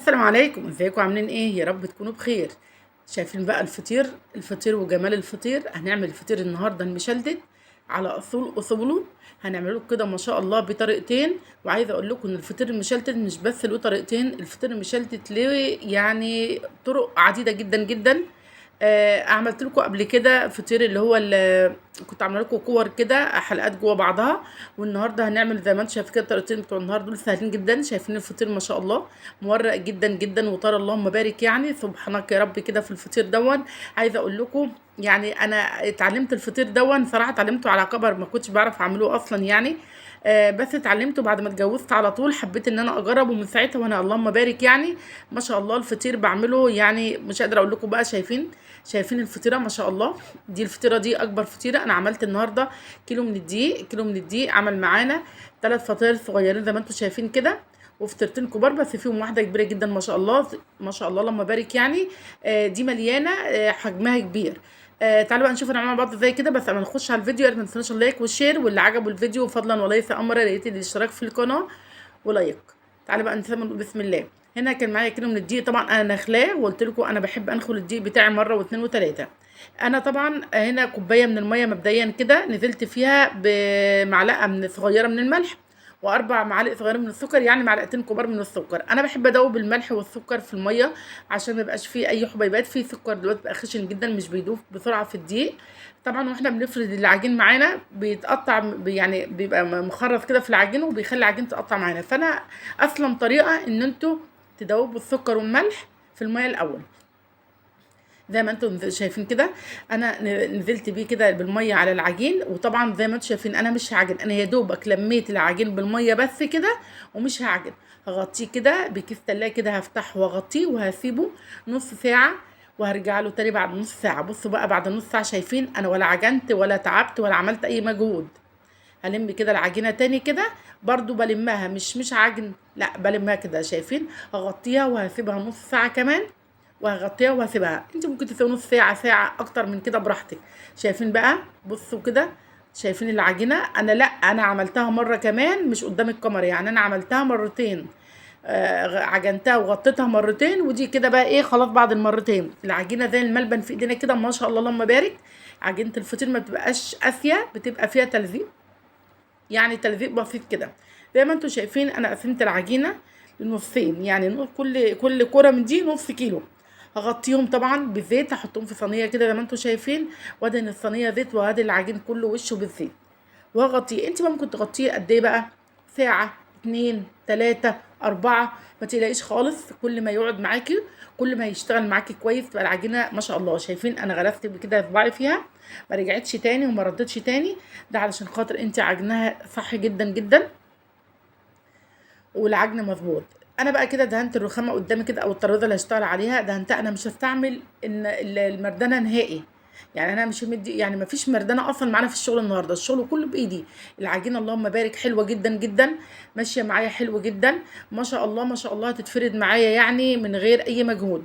السلام عليكم، ازيكم عاملين ايه؟ يا رب تكونوا بخير. شايفين بقى الفطير وجمال الفطير. هنعمل الفطير النهارده المشلتت على اصوله. هنعمله كده ما شاء الله بطريقتين. وعايزه اقول لكم ان الفطير المشلتت مش بس له طريقتين، الفطير المشلتت ليه يعني طرق عديده جدا جدا. عملت لكم قبل كده فطير اللي هو كنت عامله لكم كور كده حلقات جوه بعضها. والنهارده هنعمل زي ما انتم شايفين كده الطريقتين بتوع النهارده دول سهلين جدا. شايفين الفطير ما شاء الله مورق جدا جدا وطار اللهم بارك، يعني سبحانك يا رب كده في الفطير دون. عايزه اقول لكم يعني انا اتعلمت الفطير دون صراحه، اتعلمته على كبر، ما كنتش بعرف اعمله اصلا يعني. بس اتعلمته بعد ما اتجوزت على طول، حبيت ان انا اجربه من ساعتها وانا اللهم بارك يعني. ما شاء الله الفطير بعمله يعني مش قادره اقول لكم بقى. شايفين الفطيره ما شاء الله. دي الفطيره دي اكبر فطيره انا عملت النهارده. كيلو من الدقيق عمل معانا 3 فطاير صغيرين زي ما انتم شايفين كده، وفطيرتين كبار بس فيهم واحده كبيره جدا ما شاء الله. ما شاء الله اللهم بارك يعني. دي مليانه، حجمها كبير. تعالوا بقى نشوف نعمل مع بعض ازاي كده. بس قبل ما نخش على الفيديو يا ريت ما تنسوناش اللايك والشير، واللي عجبه الفيديو فضلا وليس امرا يا ريت الاشتراك في القناه ولايك. تعالوا بقى نسمي بسم الله. هنا كان معايا كيلو من الدقيق، طبعا انا نخلاه وقلت لكم انا بحب انخل الدقيق بتاعي مره واثنين وثلاثه. انا طبعا هنا كوبايه من الميه مبدئيا كده نزلت فيها بمعلقه صغيره من الملح، واربع معالق صغيره من السكر، يعني معلقتين كبار من السكر. انا بحب ادوب الملح والسكر في الميه عشان ما يبقاش فيه اي حبيبات. فيه سكر دلوقتي بقى خشن جدا مش بيدوب بسرعه في الدقيق. طبعا واحنا بنفرد العجين معانا بيتقطع، يعني بيبقى مخرط كده في العجين وبيخلي العجين تقطع معانا. فانا اسلم طريقه ان انتوا تدوبوا السكر والملح في الميه الاول زي ما انتم شايفين كده. انا نزلت بيه كده بالميه على العجين، وطبعا زي ما انتم شايفين انا مش هعجن، انا يا دوبك لميت العجين بالميه بس كده ومش هعجن. هغطيه كده بكيس تلاجة كده، هفتحه واغطيه وهسيبه نص ساعه، وهرجع له تاني بعد نص ساعه. بصوا بقى بعد نص ساعه شايفين انا ولا عجنت ولا تعبت ولا عملت اي مجهود. هلم كده العجينه تاني كده، برضو بلمها مش عجن، لا بلمها كده. شايفين هغطيها وهسيبها نص ساعه كمان، وهغطيها وهسيبها. انت ممكن تسيبها نص ساعه، ساعه، اكتر من كده براحتك. شايفين بقى بصوا كده. شايفين العجينه انا عملتها مره كمان مش قدام الكاميرا، يعني انا عملتها مرتين. عجنتها وغطيتها مرتين، ودي كده بقى ايه خلاص بعد المرتين العجينه زي الملبن في ايدينا كده ما شاء الله اللهم بارك. عجينه الفطير ما بتبقاش قاسيه، بتبقى فيها تلزيق، يعني تلزيق بسيط كده. زي ما انتم شايفين انا قسمت العجينه لنصين، يعني كل كره من دي نص كيلو. هغطيهم طبعا بالزيت، هحطهم في صينيه كده زي ما انتم شايفين، وادهن الصينيه زيت وادهن العجين كله وشه بالزيت وهغطيه. انت ممكن تغطيه قد ايه بقى؟ ساعه، اتنين، تلاته، اربعه، ما تقلقيش خالص. كل ما يقعد معاكي كل ما هيشتغل معاكي كويس، تبقى العجينه ما شاء الله. شايفين انا غرست كده صباعي فيها، ما رجعتش تاني وما ردتش تاني. ده علشان خاطر انت عجنها صح جدا جدا والعجن مظبوط. انا بقى كده دهنت الرخامه قدامي كده او الترابيزه اللي هشتغل عليها دهنتها. انا مش هستعمل ان المردانه نهائي، يعني انا مش مدي، يعني ما فيش مردانه اصلا معانا في الشغل النهارده، الشغل كله بايدي. العجينه اللهم بارك حلوه جدا جدا، ماشيه معايا حلو جدا ما شاء الله. ما شاء الله هتتفرد معايا يعني من غير اي مجهود.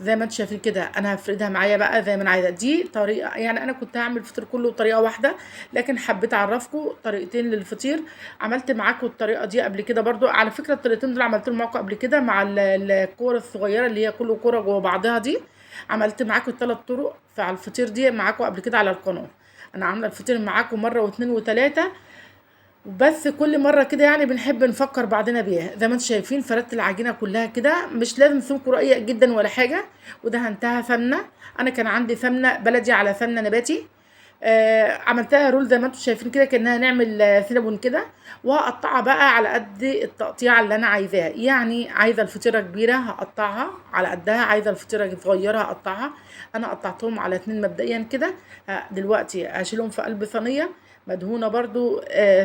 زي ما انتم شايفين كده انا هفردها معايا بقى زي ما انا عايزه. دي طريقه، يعني انا كنت هعمل الفطير كله بطريقه واحده، لكن حبيت اعرفكم طريقتين للفطير. عملت معاكم الطريقه دي قبل كده برضو على فكره. الطريقتين دول عملتهم معاكم قبل كده مع الكور الصغيره اللي هي كل كوره جوه بعضها دي. عملت معاكم ال3 طرق على الفطير دي معاكم قبل كده على القناه. انا عامله الفطير معاكم مره واثنين وثلاثه، بس كل مره كده يعني بنحب نفكر بعضنا بيها. زي ما انتم شايفين فردت العجينه كلها كده، مش لازم سمك رقيق جدا ولا حاجه. ودهنتها سمنه، انا كان عندي سمنه بلدي على سمنه نباتي. عملتها رول زي ما انتم شايفين كده كانها نعمل سينابون كده. وهقطعها بقى على قد التقطيعه اللي انا عايزاها، يعني عايزه الفطيره كبيره هقطعها على قدها، عايزه الفطيره صغيره هقطعها. انا قطعتهم على 2 مبدئيا كده. دلوقتي هشيلهم في قلب صينيه مدهونه برضو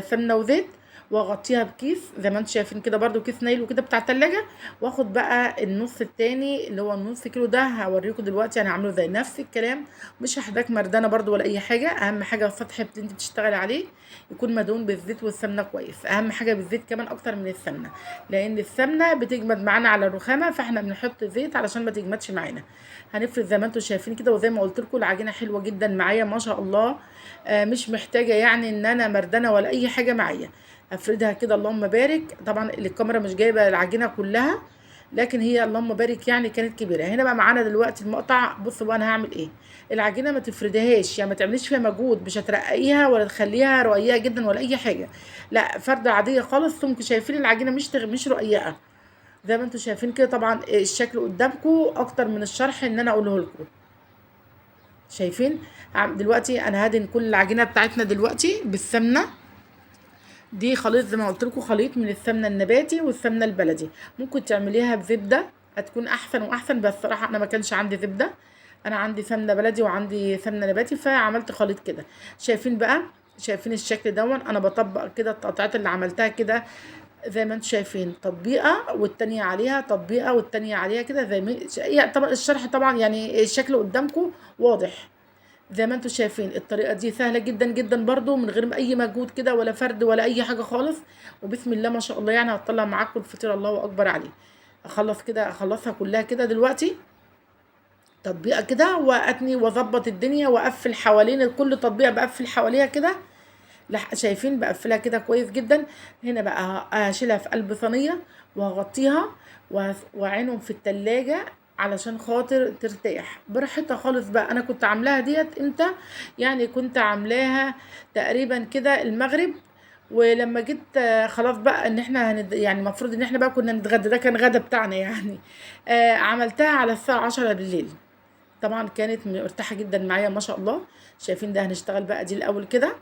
سمنه وزيت، واغطيها بكيس زي ما انتم شايفين كده برضو كيس نايل وكده بتاع التلاجة. واخد بقى النص التاني اللي هو النص كيلو ده هوريكم دلوقتي انا هعمله زي نفس الكلام. مش هحتاج مردانه برضو ولا اي حاجه، اهم حاجه السطح اللي انت بتشتغلي عليه يكون مدهون بالزيت والسمنه كويس. اهم حاجه بالزيت كمان اكتر من السمنه، لان السمنه بتجمد معانا على الرخامه، فاحنا بنحط زيت علشان ما تجمدش معانا. هنفرد زي ما انتم شايفين كده، وزي ما قلت لكم العجينه حلوه جدا معايا ما شاء الله. مش محتاجه يعني ان انا مردانه ولا اي حاجه معايا. هفردها كده اللهم بارك. طبعا الكاميرا مش جايبه العجينه كلها، لكن هي اللهم بارك يعني كانت كبيره. هنا بقى معانا دلوقتي المقطع. بصوا بقى انا هعمل ايه. العجينه ما تفردهاش، يعني ما تعمليش فيها مجهود، مش هترققيها ولا تخليها رقيقه جدا ولا اي حاجه، لا فرده عاديه خالص. انتم شايفين العجينه مش رقيقه زي ما انتم شايفين كده. طبعا الشكل قدامكم اكتر من الشرح ان انا اقوله لكم. شايفين دلوقتي انا هدهن كل العجينه بتاعتنا دلوقتي بالسمنه. دي خليط زي ما قلت لكم، خليط من السمنه النباتي والسمنه البلدي. ممكن تعمليها بزبده هتكون احسن واحسن، بس الصراحه انا ما كانش عندي زبده، انا عندي سمنه بلدي وعندي سمنه نباتي، فعملت خليط كده. شايفين بقى، شايفين الشكل دون. انا بطبق كده التقطيعات اللي عملتها كده زي ما انتم شايفين، تطبيقه والتانية عليها، تطبيقه والتانية عليها كده، زي ما يعني طبعا الشرح طبعا يعني الشكل قدامكم واضح. زي ما انتم شايفين الطريقه دي سهله جدا جدا برضو، من غير اي مجهود كده ولا فرد ولا اي حاجه خالص. وبسم الله ما شاء الله يعني هتطلع معاكم الفطيره الله اكبر عليه. اخلص كده، اخلصها كلها كده دلوقتي تطبيقه كده، واتني واظبط الدنيا واقفل حوالين كل تطبيقه، بقفل حواليها كده. شايفين بقفلها كده كويس جدا. هنا بقى هشيلها في قلب صينيه وهغطيها واعينهم في التلاجة علشان خاطر ترتاح براحتها خالص. بقى انا كنت عاملاها ديت امتى، يعني كنت عاملاها تقريبا كده المغرب. ولما جيت خلاص بقى ان احنا يعني المفروض ان احنا بقى كنا نتغدى، ده كان غدا بتاعنا يعني. عملتها على الساعة 10 بالليل. طبعا كانت مرتاحة جدا معايا ما شاء الله. شايفين ده هنشتغل بقى دي الاول كده.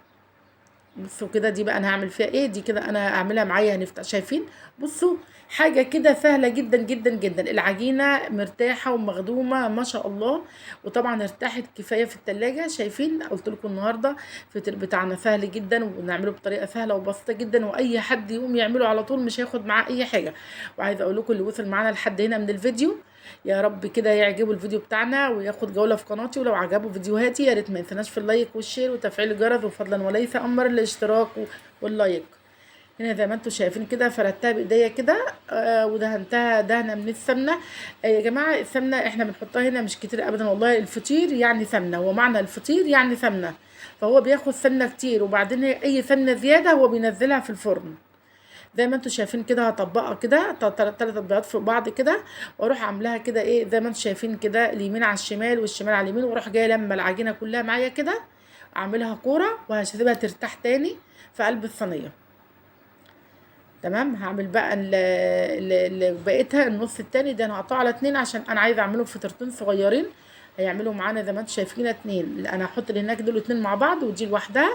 بصوا كده دي بقى انا هعمل فيها ايه. دي كده انا اعملها معايا هنفتح. شايفين بصوا حاجه كده سهله جدا جدا جدا. العجينه مرتاحه ومخدومه ما شاء الله، وطبعا ارتاحت كفايه في التلاجة. شايفين قلت لكم النهارده الفطير بتاعنا سهل جدا، ونعمله بطريقه سهله وبسيطه جدا، واي حد يقوم يعمله على طول مش هياخد معاه اي حاجه. وعايزه اقول لكم اللي وصل معانا لحد هنا من الفيديو، يا رب كده يعجبوا الفيديو بتاعنا وياخد جولة في قناتي. ولو عجبوا فيديوهاتي يا ريت ما ينسناش في اللايك والشير وتفعيل الجرس، وفضلا وليس امر الاشتراك واللايك. هنا زي ما انتم شايفين كده فردتها بايديا كده ودهنتها دهنه من السمنه. يا جماعه السمنه احنا بنحطها هنا مش كتير ابدا والله. الفطير يعني سمنه، ومعنى الفطير يعني سمنه، فهو بياخد سمنه كتير، وبعدين اي سمنه زياده هو بينزلها في الفرن. زي ما انتم شايفين كده هطبقها كده 3 تطبيقات فوق بعض كده، واروح عاملاها كده ايه زي ما انتم شايفين كده، اليمين على الشمال والشمال على اليمين، واروح جايه لما العجينه كلها معايا كده اعملها كوره، وهسيبها ترتاح تاني في قلب الصينيه. تمام. هعمل بقى اللي بقيتها النص التاني ده انا هقطعه على 2 عشان انا عايزه اعمله فطيرتين صغيرين هيعملوا معانا زي ما انتم شايفين 2. انا هحط اللي هناك دول 2 مع بعض ودي لوحدها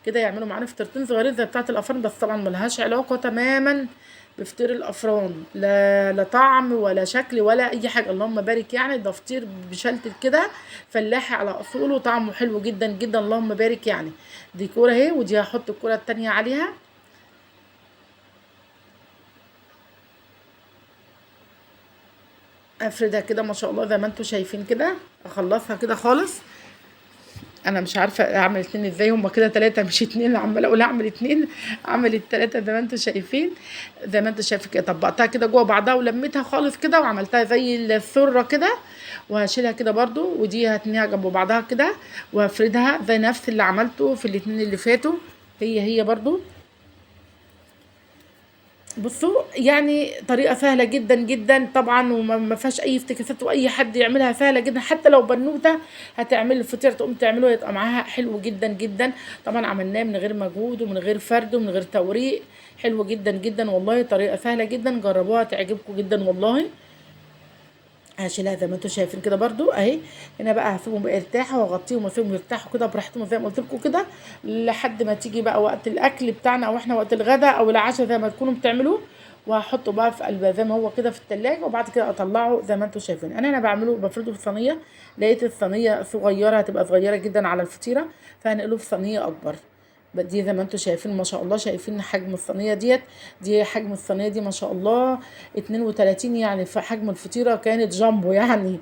كده، يعملوا معانا فطيرتين صغيرين زي بتاعه الافران، بس طبعا ملهاش علاقه تماما بفطير الافران، لا طعم ولا شكل ولا اي حاجه. اللهم بارك يعني ده فطير بشلتت كده فلاحي على اصوله، طعمه حلو جدا جدا اللهم بارك يعني. دي كوره اهي، ودي هحط الكوره التانيه عليها. افردها كده ما شاء الله زي ما انتم شايفين كده، اخلصها كده خالص. انا مش عارفه اعمل 2 ازاي، هما كده 3 مش 2، عماله اقول اعمل 2 عملت 3 زي ما انتم شايفين. زي ما انتم شايفين كده طبقتها كده جوه بعضها ولميتها خالص كده وعملتها زي السره كده، وهشيلها كده برضو، ودي هتنيها جنب بعضها كده وهفردها زي نفس اللي عملته في الاتنين اللي فاتوا، هي برضو. بصوا يعني طريقة سهلة جدا جدا طبعا، وما فيهاش اي افتكاسات، واي حد يعملها سهلة جدا، حتى لو بنوتة هتعمل الفطير تقوم تعمله يبقى معاها حلو جدا جدا. طبعا عملناه من غير مجهود ومن غير فرد ومن غير توريق، حلو جدا جدا والله. طريقة سهلة جدا، جربوها تعجبكم جدا والله. هشيلها زي ما انتم شايفين كده برضو اهي. هنا بقى هسيبهم يرتاحوا واغطيهم واسيبهم يرتاحوا كده براحتهم زي ما قلت لكم كده، لحد ما تيجي بقى وقت الاكل بتاعنا، او احنا وقت الغداء او العشاء زي ما تكونوا بتعملوه. وهحطه بقى في قلب زي ما هو كده في التلاجة، وبعد كده اطلعه زي ما انتم شايفين. انا بعمله بفرده في صينيه، لقيت الصينيه صغيره هتبقى صغيره جدا على الفطيره، فهنقله في صينيه اكبر. دي زي ما انتم شايفين ما شاء الله، شايفين حجم الصينيه ديت. دي حجم الصينيه دي ما شاء الله 32، يعني في حجم الفطيره كانت جامبو يعني.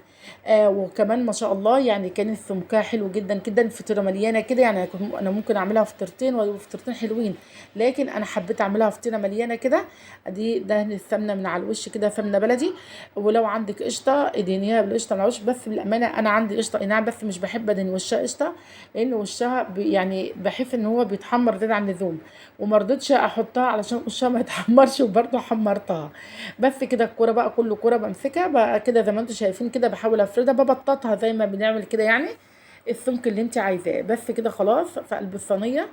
وكمان ما شاء الله يعني كانت سمكها حلو جدا جدا، الفطيره مليانه كده، يعني انا ممكن اعملها فطيرتين وفطيرتين حلوين، لكن انا حبيت اعملها فطيره مليانه كده. ادي دهن السمنه من على الوش كده سمنه بلدي، ولو عندك قشطه ادهنيها بالقشطه من على الوش، بس بالامانه انا عندي قشطه اي نعم، بس مش بحب ادهن وشها قشطه، لان وشها يعني بحس ان هو بيتحمر زياده عن اللزوم، وما رضيتش احطها علشان وشها ما يتحمرش، وبرده حمرتها. بس كده الكوره بقى، كل كوره بمسكها بقى كده زي ما انتم شايفين كده، بحاول افردها ببططها زي ما بنعمل كده يعني، السمك اللي انت عايزاه. بس كده خلاص في قلب الصينيه،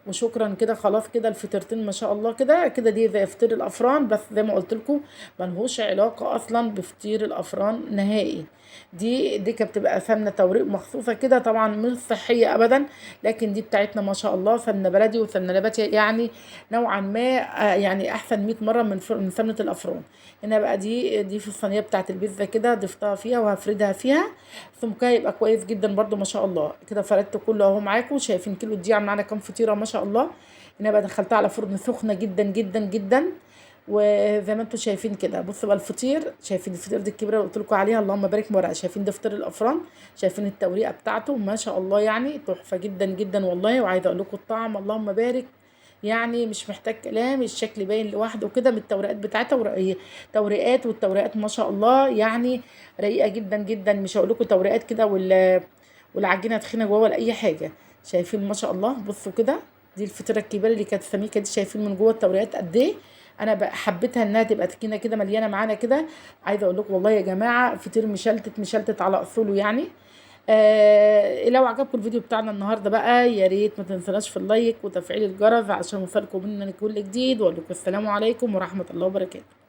وشكرا كده خلاص كده الفطيرتين ما شاء الله كده كده، دي زي فطير الافران، بس زي ما قلت لكم ملهوش علاقه اصلا بفطير الافران نهائي. دي كانت بتبقى سمنه توريق مخصوصه كده، طبعا مش صحيه ابدا، لكن دي بتاعتنا ما شاء الله سمنه بلدي وسمنه نباتي، يعني نوعا ما يعني احسن 100 مره من سمنه الافران. هنا بقى دي في الصينيه بتاعت البيتزا كده، ضفتها فيها وهفردها فيها، سمكها يبقى كويس جدا برده ما شاء الله كده. فردت كله اهو معاكم، شايفين كيلو دي عامله معانا كام فطيره ما شاء الله. هنا بقى دخلتها على فرن سخنه جدا جدا جدا، وزي ما انتم شايفين كده. بصوا بقى الفطير، شايفين الفطير دي الكبيره اللي قلت لكم عليها، اللهم بارك ورقه، شايفين ده فطير الافران، شايفين التوريقه بتاعته ما شاء الله، يعني تحفه جدا جدا والله. وعايزه اقول لكم الطعم اللهم بارك، يعني مش محتاج كلام، الشكل باين لوحده كده من التوريقات بتاعتها، توريقات، والتوريقات ما شاء الله يعني رقيقه جدا جدا، مش هقول لكم توريقات كده والعجينه تخينه جوه ولا اي حاجه. شايفين ما شاء الله، بصوا كده، دي الفطيره الكبيره اللي كانت سميكه دي، شايفين من جوه التوريقات قد ايه. انا بقى حبيتها انها تبقى تخينه كده مليانه معانا كده. عايزه اقول لكم والله يا جماعه فطير مشلتت مشلتت على اصوله يعني. لو عجبكم الفيديو بتاعنا النهارده بقى، يا ريت ما تنسوناش في اللايك وتفعيل الجرس عشان يوصلكم مننا كل جديد، واقول لكم السلام عليكم ورحمه الله وبركاته.